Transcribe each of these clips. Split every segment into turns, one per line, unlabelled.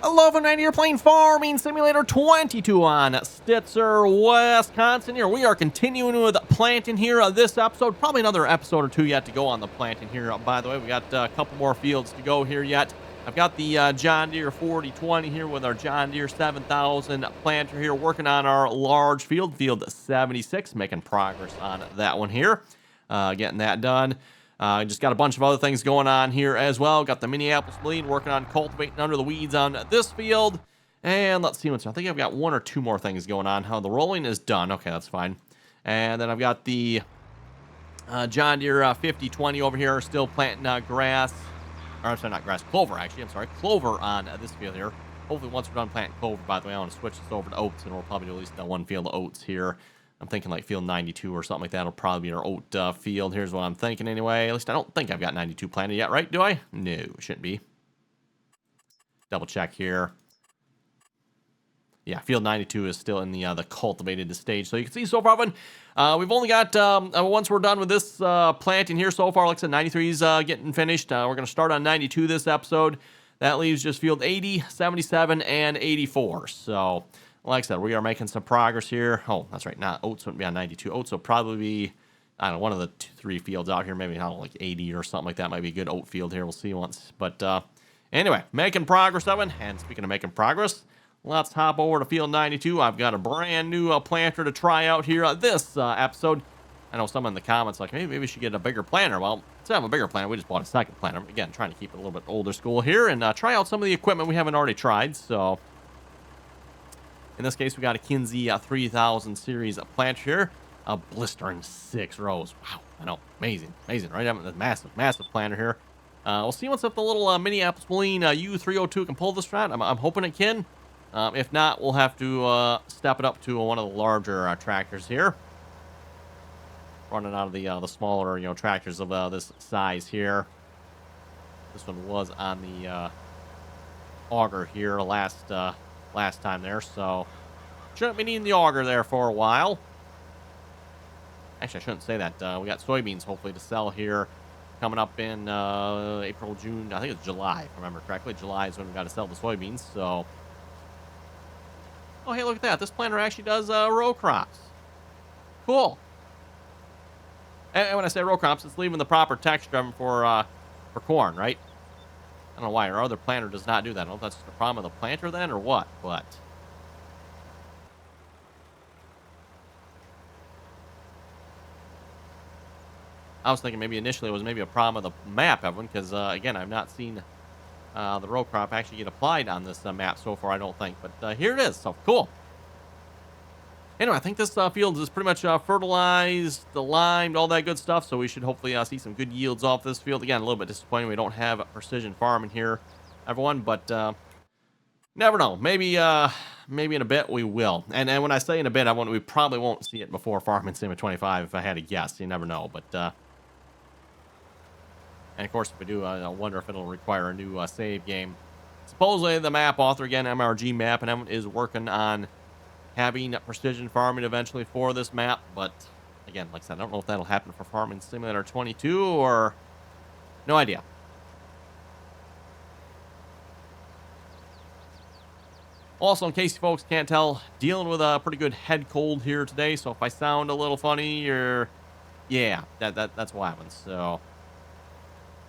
Hello, everyone, you're playing Farming Simulator 22 on Stitzer, Wisconsin. Here we are continuing with planting here this episode. Probably another episode or two yet to go on the planting here. By the way, we got a couple more fields to go here yet. I've got the John Deere 4020 here with our John Deere 7000 planter here, working on our large field 76, making progress on that one here, getting that done. Just got a bunch of other things going on here as well. Got the Minneapolis lead working on cultivating under the weeds on this field. And let's see what's, I think I've got one or two more things going on. The rolling is done. Okay, that's fine. And then I've got the John Deere 5020 over here, still planting grass. Or I'm sorry, not grass, clover actually. I'm sorry, clover on this field here. Hopefully once we're done planting clover, by the way, I want to switch this over to oats, and we'll probably do at least one field of oats here. I'm thinking like field 92 or something like that. It'll probably be our oat field. Here's what I'm thinking anyway. At least I don't think I've got 92 planted yet, right? Do I? No, shouldn't be. Double check here. Yeah, field 92 is still in the cultivated stage. So you can see so far, we've only got, once we're done with this planting here so far, like I said, 93 is getting finished. We're going to start on 92 this episode. That leaves just field 80, 77, and 84. So, like I said, we are making some progress here. Oh, that's right. Not oats wouldn't be on 92. Oats will probably be, I don't know, one of the three fields out here. Maybe, I don't know, like 80 or something like that. Might be a good oat field here. We'll see once. But anyway, making progress, Evan. And speaking of making progress, let's hop over to field 92. I've got a brand new planter to try out here this episode. I know some in the comments like, hey, maybe we should get a bigger planter. Well, instead of a bigger planter, we just bought a second planter. Again, trying to keep it a little bit older school here and try out some of the equipment we haven't already tried. So in this case, we got a Kinze 3000 series planter here. A blistering 6 rows. Wow, I know. Amazing. Amazing, right? I mean, a massive, massive planter here. We'll see what's up the little Minneapolis Moline U302 can pull this right. I'm hoping it can. If not, we'll have to step it up to one of the larger tractors here. Running out of the smaller, tractors of this size here. This one was on the auger here last time there, so shouldn't be needing the auger there for a while. Actually, I shouldn't say that. We got soybeans hopefully to sell here coming up in April, June. I think it's July, if I remember correctly. July is when we got to sell the soybeans. So, oh hey, look at that! This planter actually does row crops. Cool. And when I say row crops, it's leaving the proper texture for corn, right? I don't know why our other planter does not do that. I don't know if that's the problem of the planter then or what, but I was thinking maybe initially it was maybe a problem of the map, Evan, because again, I've not seen the row crop actually get applied on this map so far, I don't think. But here it is, so cool. Anyway, I think this field is pretty much fertilized, limed, all that good stuff, so we should hopefully see some good yields off this field. Again, a little bit disappointing we don't have precision farming here, everyone, but never know. Maybe in a bit we will. And when I say in a bit, we probably won't see it before Farming Sim 25 if I had to guess. You never know, but and of course, if we do, I wonder if it'll require a new save game. Supposedly, the map author, again, MRG Map, and is working on having precision farming eventually for this map, but again, like I said, I don't know if that'll happen for Farming Simulator 22 or no idea. Also, in case you folks can't tell, dealing with a pretty good head cold here today, so if I sound a little funny or yeah, that's what happens. So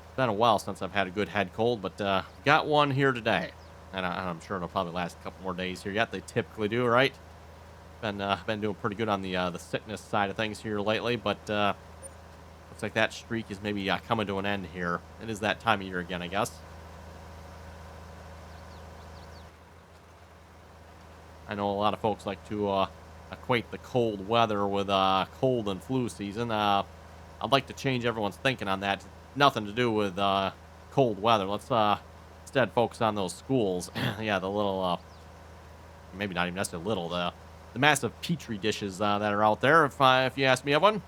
it's been a while since I've had a good head cold, but got one here today, and I'm sure it'll probably last a couple more days here yet. They typically do, right? Been doing pretty good on the sickness side of things here lately, but looks like that streak is maybe coming to an end here. It is that time of year again, I guess. I know a lot of folks like to equate the cold weather with cold and flu season. I'd like to change everyone's thinking on that. Nothing to do with cold weather. Let's instead focus on those schools. Yeah, the little, maybe not even necessarily little, the massive petri dishes that are out there, if you ask me, everyone.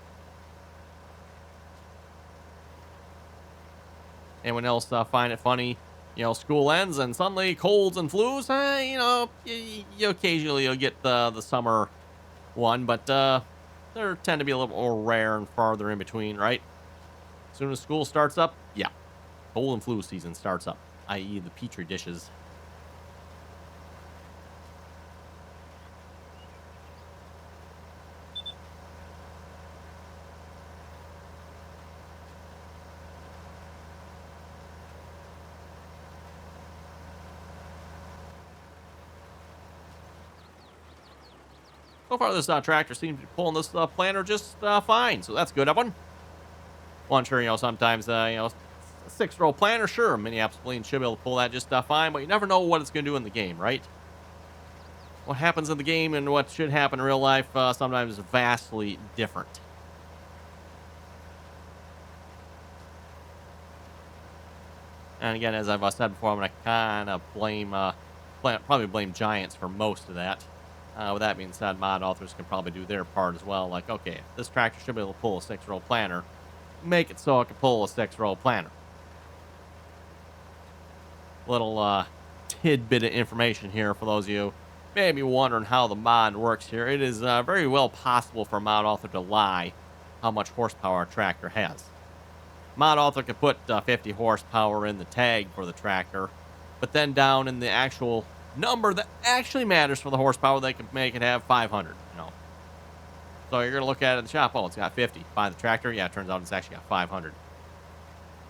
Anyone else find it funny? School ends and suddenly colds and flus. You occasionally you'll get the summer one, but they tend to be a little more rare and farther in between, right? As soon as school starts up, yeah, cold and flu season starts up, i.e. the petri dishes. So far, this tractor seems to be pulling this planter just fine, so that's good, everyone. Well, I'm sure, sometimes, a 6-row planter, sure, Minneapolis should be able to pull that just fine, but you never know what it's going to do in the game, right? What happens in the game and what should happen in real life sometimes is vastly different. And again, as I've said before, I'm going to kind of probably blame Giants for most of that. With that being said, mod authors can probably do their part as well. Like, okay, this tractor should be able to pull a 6-row planter. Make it so it can pull a 6-row planter. Little tidbit of information here for those of you maybe wondering how the mod works here. It is very well possible for a mod author to lie how much horsepower a tractor has. Mod author can put 50 horsepower in the tag for the tractor, but then down in the actual number that actually matters for the horsepower, they can make it have 500. So you're going to look at it in the shop. Oh, it's got 50. Buy the tractor. Yeah, it turns out it's actually got 500.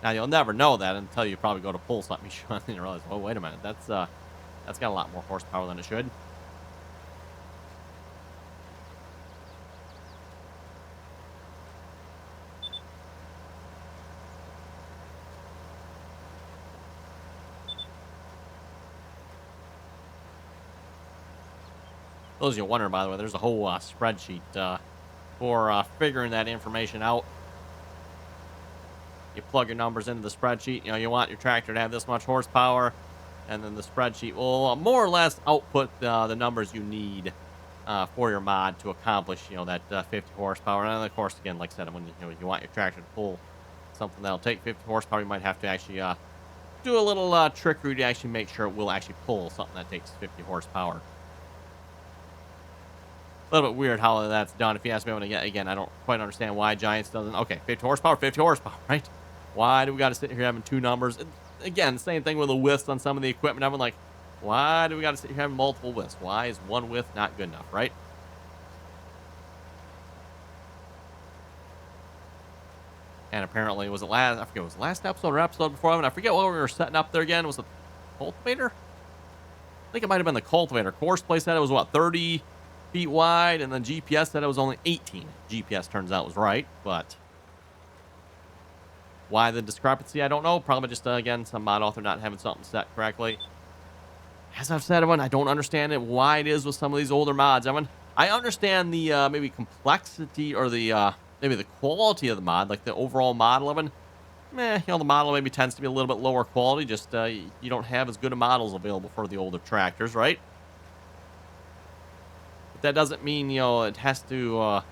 Now, you'll never know that until you probably go to pull something and you realize, oh, wait a minute. That's got a lot more horsepower than it should. Those of you wondering, by the way, there's a whole spreadsheet for figuring that information out. You plug your numbers into the spreadsheet. You want your tractor to have this much horsepower, and then the spreadsheet will more or less output the numbers you need for your mod to accomplish, that 50 horsepower. And of course, again, like I said, when you want your tractor to pull something that'll take 50 horsepower, you might have to actually do a little trickery to actually make sure it will actually pull something that takes 50 horsepower. A little bit weird how that's done. If you ask me, again, I don't quite understand why Giants doesn't. Okay, 50 horsepower, right? Why do we got to sit here having two numbers? Again, same thing with the widths on some of the equipment. I'm like, why do we got to sit here having multiple widths? Why is one width not good enough, right? And apparently, was it last episode or episode before? I forget what we were setting up there again. Was it the cultivator? I think it might have been the cultivator. Courseplay said it was, 30 feet wide, and then GPS said it was only 18. GPS turns out was right, but why the discrepancy, I don't know. Probably just, again, some mod author not having something set correctly. As I've said, Evan, I don't understand it, why it is with some of these older mods, Evan. I understand the maybe complexity or the maybe the quality of the mod, like the overall model, Evan. The model maybe tends to be a little bit lower quality, just you don't have as good of models available for the older tractors, right? But that doesn't mean, it has to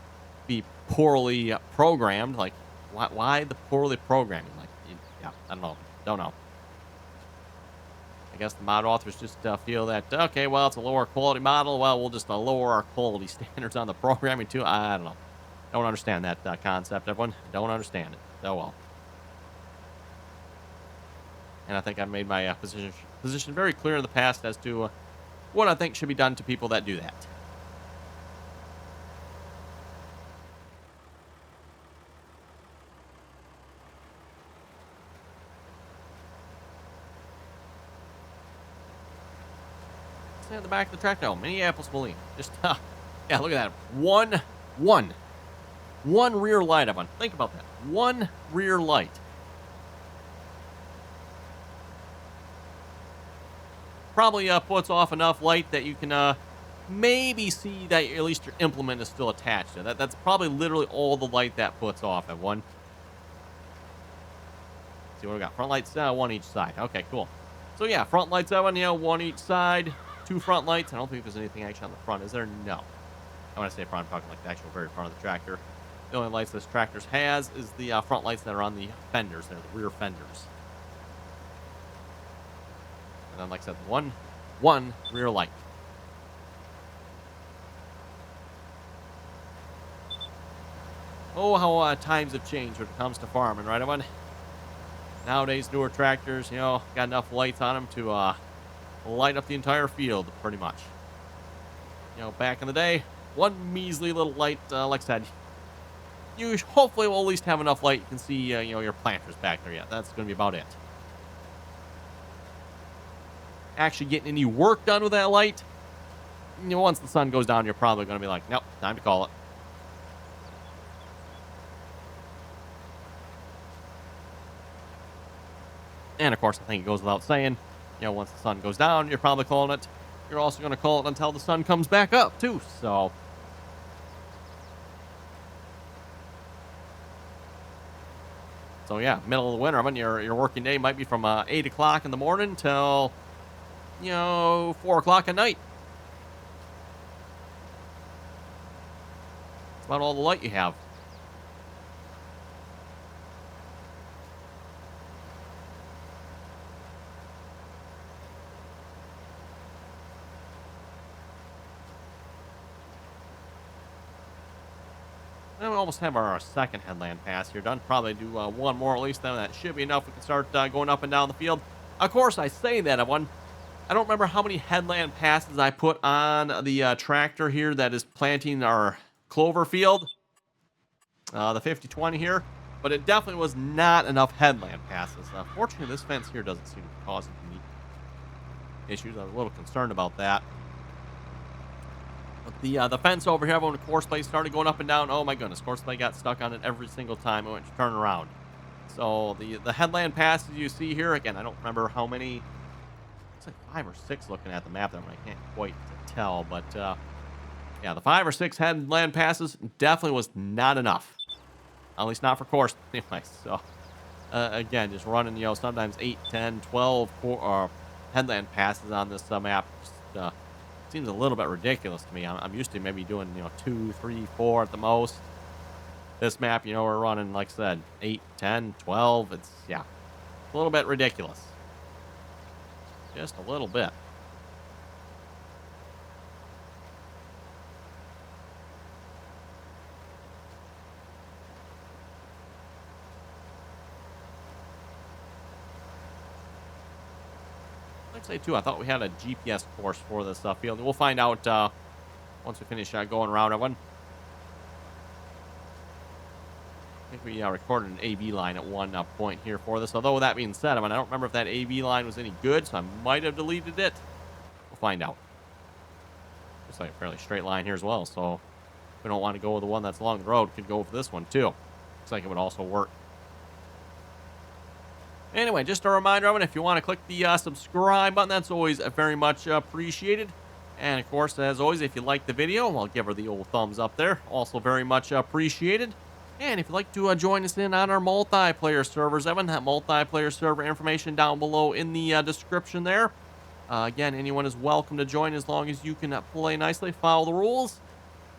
be poorly programmed. Like, why the poorly programming? Like, yeah, I don't know. I guess the mod authors just feel that, okay, well, it's a lower quality model. Well, we'll just lower our quality standards on the programming too. I don't know. Don't understand that concept, everyone. Don't understand it. Oh, well. And I think I made my position very clear in the past as to what I think should be done to people that do that. At the back of the tractor. Oh, Minneapolis Moline. Just, yeah, look at that. One rear light, Evan. Think about that. One rear light. Probably puts off enough light that you can maybe see that at least your implement is still attached to that. That's probably literally all the light that puts off at one. Let's see what we got. Front lights, one each side. Okay, cool. So yeah, front lights, Evan, one each side. 2 front lights. I don't think there's anything actually on the front. Is there? No. When I say front, I'm talking like the actual very front of the tractor. The only lights this tractor has is the front lights that are on the fenders. They're the rear fenders. And then, like I said, one rear light. Oh, how times have changed when it comes to farming, right, everyone? Nowadays, newer tractors, got enough lights on them to light up the entire field, pretty much. Back in the day, one measly little light, like I said, you hopefully will at least have enough light you can see, your planters back there. Yeah, that's going to be about it. Actually getting any work done with that light, you know, once the sun goes down, you're probably going to be like, nope, time to call it. And of course, I think it goes without saying, you know, once the sun goes down, you're probably calling it. You're also going to call it until the sun comes back up, too. So yeah, middle of the winter, I mean, your working day might be from 8 o'clock in the morning till, you know, 4 o'clock at night. That's about all the light you have. And we almost have our second headland pass here done. Probably do one more at least, then that should be enough. We can start going up and down the field. Of course, I say that, I don't remember how many headland passes I put on the tractor here that is planting our clover field, the 50-20 here, but it definitely was not enough headland passes. Fortunately, this fence here doesn't seem to be causing any issues. I was a little concerned about that. But the fence over here, when the course play started going up and down, oh my goodness, course play got stuck on it every single time it went to turn around. So the headland passes you see here, again, I don't remember how many. It's like 5 or 6 looking at the map there, I can't quite tell, but yeah, the 5 or 6 headland passes definitely was not enough. At least not for course anyway. So again, just running, you know, sometimes 8, 10, 12 headland passes on this map. Just, seems a little bit ridiculous to me. I'm used to maybe doing, you know, 2, 3, 4 at the most. This map, you know, we're running, like I said, 8, 10, 12. It's, yeah, a little bit ridiculous. Just a little bit. Say too, I thought we had a GPS course for this field. We'll find out once we finish going around everyone. I think we recorded an AV line at one point here for this. Although with that being said, I mean, I don't remember if that AV line was any good, so I might have deleted it. We'll find out. Looks like a fairly straight line here as well, so if we don't want to go with the one that's along the road, we could go for this one too. Looks like it would also work. Anyway, just a reminder, everyone, if you want to click the subscribe button, that's always very much appreciated. And, of course, as always, if you like the video, well, give her the old thumbs up there. Also very much appreciated. And if you'd like to join us in on our multiplayer servers, Evan, that multiplayer server information down below in the description there. Again, anyone is welcome to join as long as you can play nicely, follow the rules.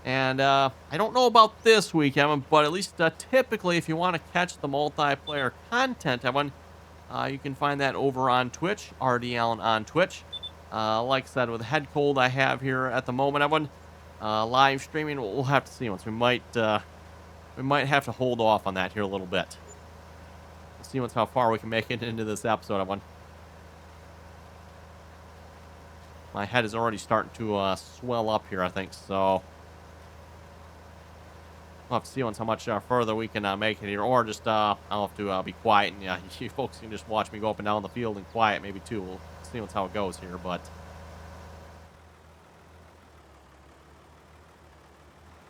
And I don't know about this week, Evan, but at least typically if you want to catch the multiplayer content, Evan, you can find that over on Twitch, RDAllen on Twitch. Like I said, with the head cold I have here at the moment, everyone, live streaming, we'll have to see once. We might have to hold off on that here a little bit. We'll see once how far we can make it into this episode, everyone. My head is already starting to swell up here, I think, so we'll have to see once how much further we can make it here, or just I'll have to be quiet, and yeah, you folks can just watch me go up and down the field and quiet maybe too. We'll see what's how it goes here, but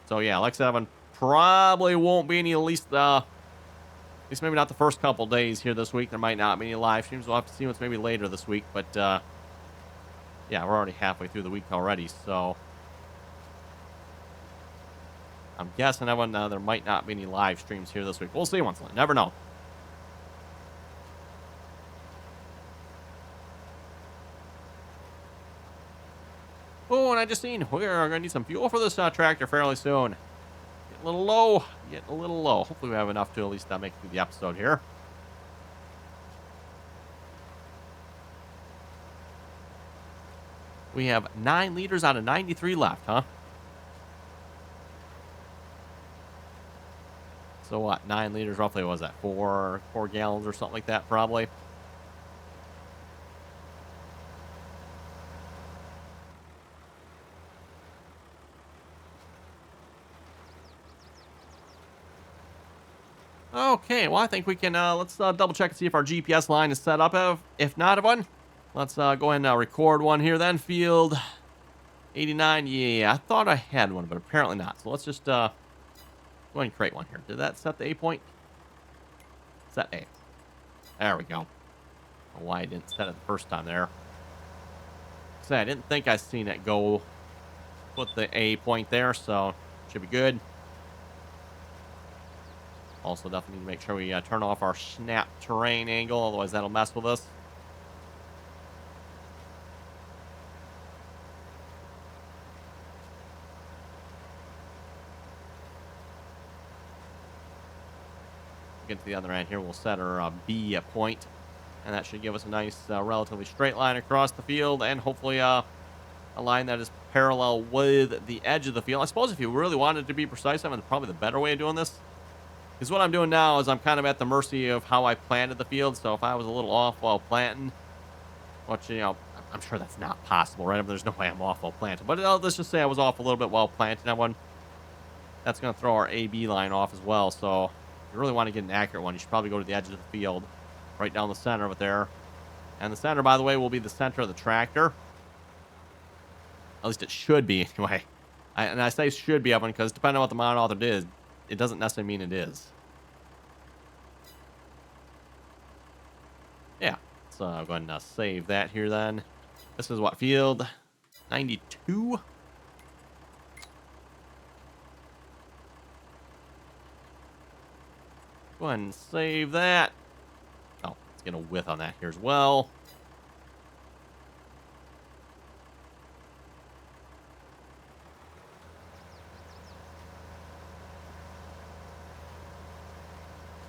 so yeah, like I said, Evan, probably won't be any, at least maybe not the first couple days here this week. There might not be any live streams. We'll have to see what's maybe later this week, but yeah, we're already halfway through the week already, so I'm guessing, Evan, there might not be any live streams here this week. We'll see once. Never know. Oh, and I just seen we're going to need some fuel for this tractor fairly soon. Getting a little low. Getting a little low. Hopefully we have enough to at least make it through the episode here. We have 9 liters out of 93 left, huh? So what, 9 liters roughly, what was that, 4 gallons or something like that probably? Okay, well I think we can, let's double check and see if our GPS line is set up. If not one, let's go ahead and record one here then. Field 89, yeah, I thought I had one, but apparently not. So let's just go ahead and create one here. Did that set the A point? Set A. There we go. I don't know why I didn't set it the first time there. So I didn't think I seen it go. Put the A point there, so should be good. Also, definitely need to make sure we turn off our snap terrain angle, otherwise that'll mess with us. Get to the other end here, we'll set our B point, and that should give us a nice, relatively straight line across the field, and hopefully a line that is parallel with the edge of the field. I suppose if you really wanted to be precise, I mean, probably the better way of doing this. Because what I'm doing now is I'm kind of at the mercy of how I planted the field. So if I was a little off while planting, which, you know, I'm sure that's not possible, right? I mean, there's no way I'm off while planting. But let's just say I was off a little bit while planting that one. That's going to throw our AB line off as well. So if you really want to get an accurate one, you should probably go to the edge of the field, right down the center of it there. And the center, by the way, will be the center of the tractor. At least it should be, anyway. And I say should be, Evan, because depending on what the mod author did, it doesn't necessarily mean it is. Yeah, let's go ahead and save that here then. This is what, field 92? Go ahead and save that. Oh, let's get a width on that here as well.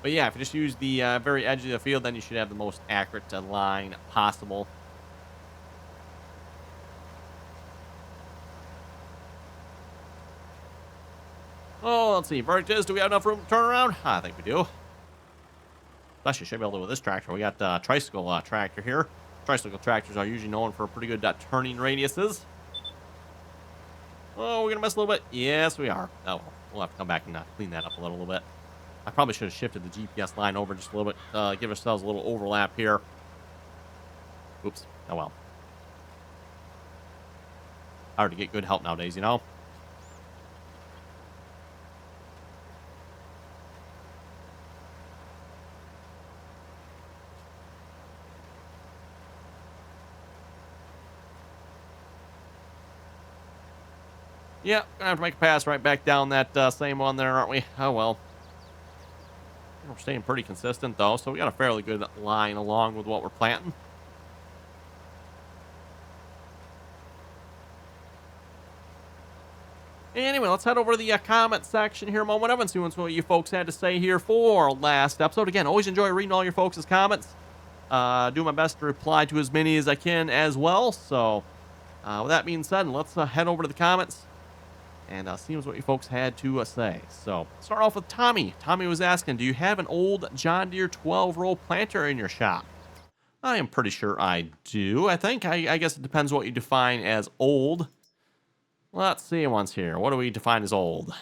But yeah, if you just use the very edge of the field, then you should have the most accurate line possible. Oh, let's see. Verdict is, do we have enough room to turn around? I think we do. Especially should be able to with this tractor. We got tricycle tractor here. Tricycle tractors are usually known for pretty good turning radiuses. Oh, we're going to mess a little bit. Yes, we are. Oh, well, we'll have to come back and clean that up a little bit. I probably should have shifted the GPS line over just a little bit. Give ourselves a little overlap here. Oops. Oh, well. Hard to get good help nowadays, you know? Yeah, gonna have to make a pass right back down that same one there, aren't we? Oh, well. We're staying pretty consistent, though, so we got a fairly good line along with what we're planting. Anyway, let's head over to the comment section here a moment and see what you folks had to say here for last episode. Again, always enjoy reading all your folks' comments. Do my best to reply to as many as I can as well. So, with that being said, let's head over to the comments and see what you folks had to say. So, start off with Tommy. Tommy was asking, do you have an old John Deere 12-row planter in your shop? I am pretty sure I do. I think. I guess it depends what you define as old. Let's see once here. What do we define as old?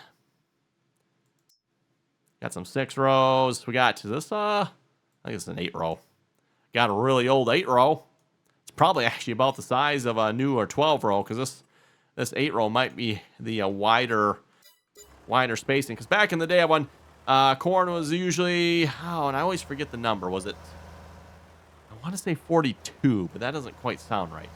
Got some 6 rows. We got, is this, I think it's an 8-row. Got a really old 8-row. It's probably actually about the size of a newer 12-row, because this 8-row might be the wider spacing. Because back in the day, when corn was usually, oh, and I always forget the number. Was it, I want to say 42, but that doesn't quite sound right.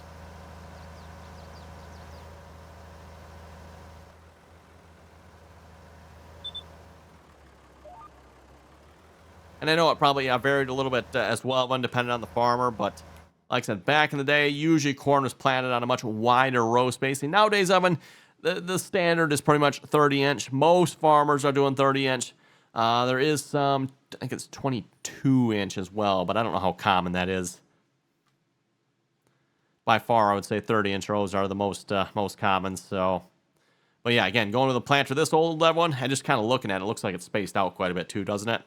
And I know it probably varied a little bit as well, depending on the farmer, but like I said, back in the day, usually corn was planted on a much wider row spacing. Nowadays, Evan, the standard is pretty much 30-inch. Most farmers are doing 30-inch. There is some, I think it's 22-inch as well, but I don't know how common that is. By far, I would say 30-inch rows are the most common. So, but yeah, again, going to the planter, this old one, and just kind of looking at it, looks like it's spaced out quite a bit too, doesn't it?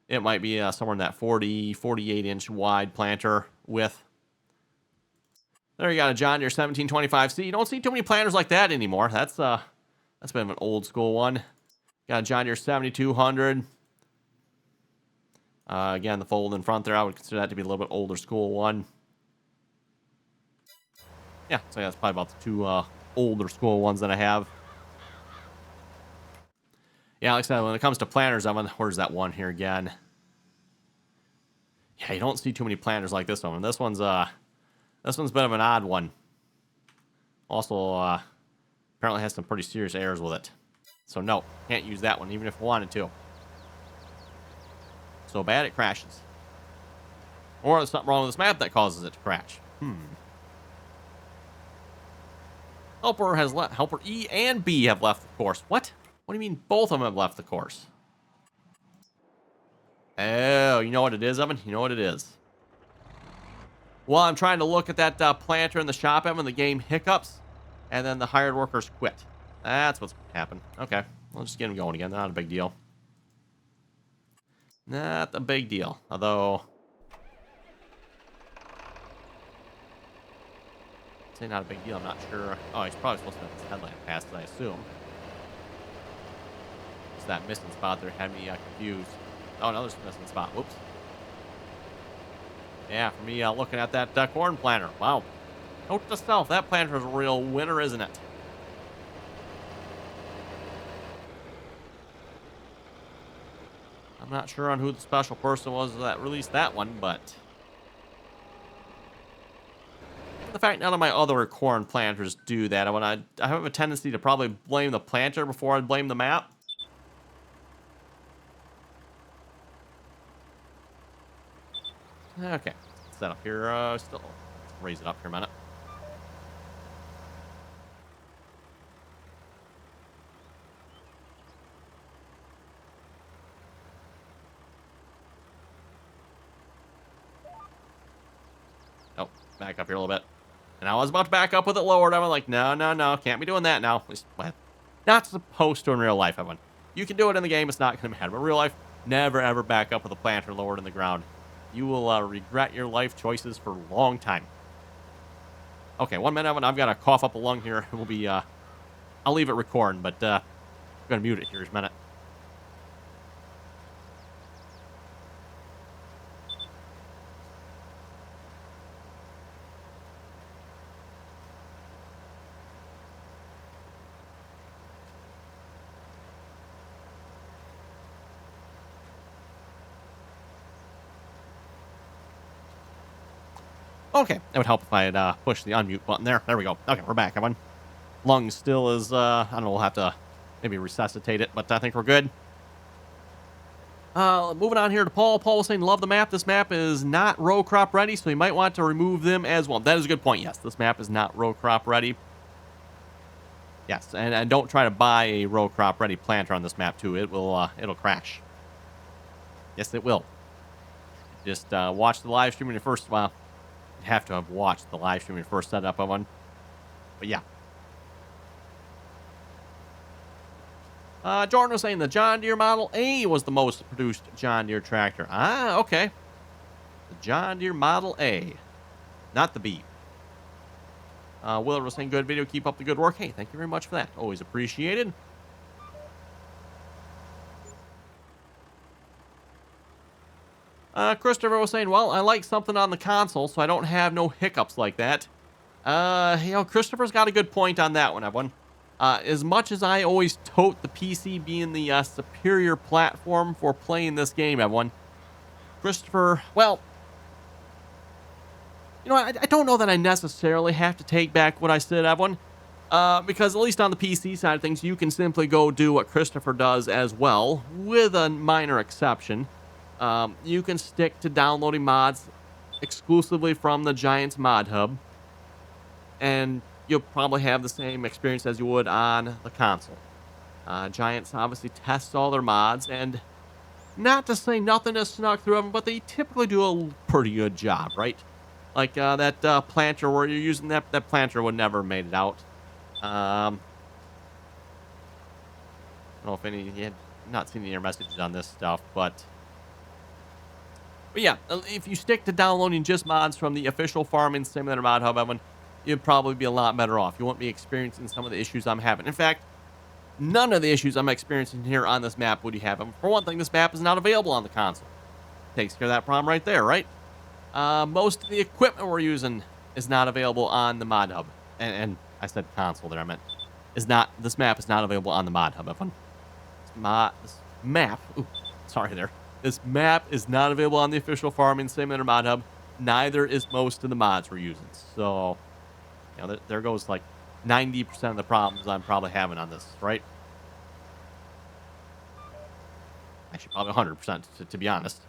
It might be somewhere in that 48-inch wide planter width. There you got a John Deere 1725C. You don't see too many planters like that anymore. That's been an old school one. Got a John Deere 7200. Again, the fold in front there, I would consider that to be a little bit older school one. Yeah, so yeah, that's probably about the older school ones that I have. Yeah, like I said, when it comes to planters, where's that one here again? Yeah, you don't see too many planters like this one. This one's a bit of an odd one. Also, apparently has some pretty serious errors with it. So no, can't use that one, even if I wanted to. So bad it crashes. Or there's something wrong with this map that causes it to crash. Helper E and B have left the course. What? What do you mean both of them have left the course? Oh, you know what it is, Evan? You know what it is. Well, I'm trying to look at that planter in the shop, Evan. The game hiccups, and then the hired workers quit. That's what's happened. Okay, we'll just get them going again. Not a big deal. Not a big deal. Although, say not a big deal. I'm not sure. Oh, he's probably supposed to have his headlamp past it, I assume. It's that missing spot there had me confused. Oh, another missing spot. Whoops. Yeah, for me looking at that corn planter. Wow. Note to self, that planter is a real winner, isn't it? I'm not sure on who the special person was that released that one, but the fact none of my other corn planters do that, I have a tendency to probably blame the planter before I blame the map. Okay, set up here. Still raise it up here a minute. Oh, back up here a little bit. And I was about to back up with it lowered. I'm like, no, can't be doing that now. Not supposed to in real life, Evan. You can do it in the game. It's not going to matter. But in real life, never ever back up with a planter lowered in the ground. You will regret your life choices for a long time. Okay, 1 minute, Evan. I've got to cough up a lung here. We'll be, I'll leave it recording, but I'm going to mute it here in a minute. Okay, that would help if I had pushed the unmute button there. There we go. Okay, we're back, Evan. Lung still is, I don't know, we'll have to maybe resuscitate it, but I think we're good. Moving on here to Paul. Paul was saying, love the map. This map is not row crop ready, so you might want to remove them as well. That is a good point. Yes, this map is not row crop ready. Yes, and don't try to buy a row crop ready planter on this map too. It will, it'll crash. Yes, it will. Just watch the live stream when you first, well, you have to have watched the live stream when you first set up one. But yeah. Jordan was saying the John Deere Model A was the most produced John Deere tractor. Ah, okay. The John Deere Model A. Not the B. Willard was saying, good video. Keep up the good work. Hey, thank you very much for that. Always appreciated. Christopher was saying, well, I like something on the console, so I don't have no hiccups like that. Christopher's got a good point on that one, everyone. As much as I always tote the PC being the superior platform for playing this game, everyone, Christopher, well, you know, I don't know that I necessarily have to take back what I said, everyone, because at least on the PC side of things, you can simply go do what Christopher does as well, with a minor exception. You can stick to downloading mods exclusively from the Giants mod hub, and you'll probably have the same experience as you would on the console. Giants obviously tests all their mods, and not to say nothing has snuck through them, but they typically do a pretty good job, right? Like that planter where you're using that planter would never have made it out. I don't know if you had not seen any of your messages on this stuff, but yeah, if you stick to downloading just mods from the official Farming Simulator mod hub, Evan, you'd probably be a lot better off. You won't be experiencing some of the issues I'm having. In fact, none of the issues I'm experiencing here on this map would you have. For one thing, this map is not available on the console. Takes care of that problem right there, right? Most of the equipment we're using is not available on the mod hub. And I said console there. I meant this map is not available on the mod hub, everyone. This map. Ooh, sorry there. This map is not available on the official Farming Simulator mod hub. Neither is most of the mods we're using. So, you know, there goes like 90% of the problems I'm probably having on this, right? Actually, probably 100%, to be honest.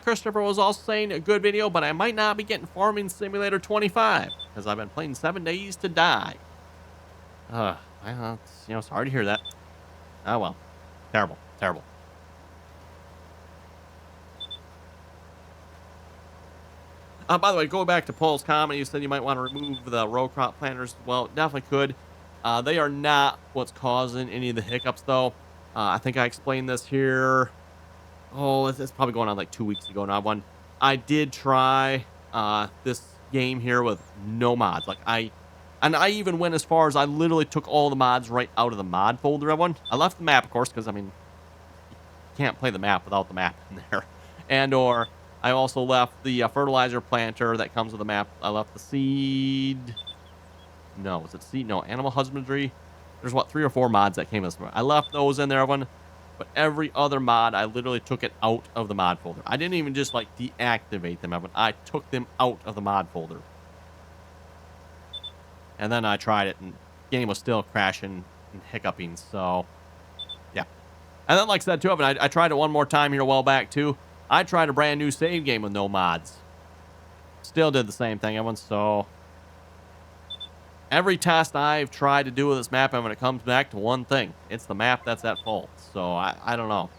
Christopher was also saying a good video, but I might not be getting Farming Simulator 25 because I've been playing 7 Days to Die. Well, you know, sorry to hear that. Oh well, terrible, terrible. By the way, going back to Paul's comment, you said you might want to remove the row crop planters. Well, definitely could. They are not what's causing any of the hiccups, though. I think I explained this here. Oh, it's probably going on like 2 weeks ago now. I did try this game here with no mods. Like I even went as far as I literally took all the mods right out of the mod folder. I left the map, of course, because I mean, you can't play the map without the map in there. And or I also left the fertilizer planter that comes with the map. I left the seed. No, was it seed? No, animal husbandry. There's what, 3 or 4 mods that came with this. I left those in there, everyone. But every other mod, I literally took it out of the mod folder. I didn't even just like deactivate them, everyone. I took them out of the mod folder. And then I tried it, and the game was still crashing and hiccuping. So, yeah. And then, like I said, too, Evan, I tried it one more time here a while back, too. I tried a brand new save game with no mods. Still did the same thing, everyone. So, every test I've tried to do with this map, Evan, it comes back to one thing. It's the map that's at fault. So, I don't know.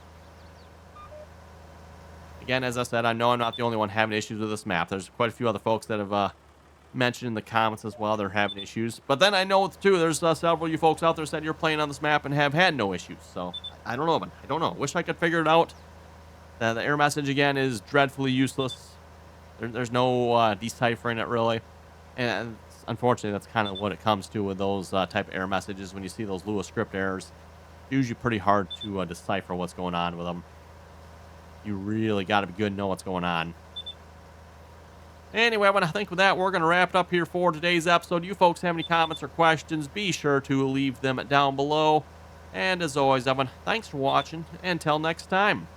Again, as I said, I know I'm not the only one having issues with this map. There's quite a few other folks that have mentioned in the comments as well they're having issues. But then I know, too, there's several of you folks out there said you're playing on this map and have had no issues. So, I don't know, man. I don't know. Wish I could figure it out. The error message, again, is dreadfully useless. There's no deciphering it, really. And unfortunately, that's kind of what it comes to with those type of error messages. When you see those Lua script errors, usually pretty hard to decipher what's going on with them. You really got to be good to know what's going on. Anyway, I think with that, we're going to wrap it up here for today's episode. You folks have any comments or questions, be sure to leave them down below. And as always, everyone, thanks for watching. Until next time.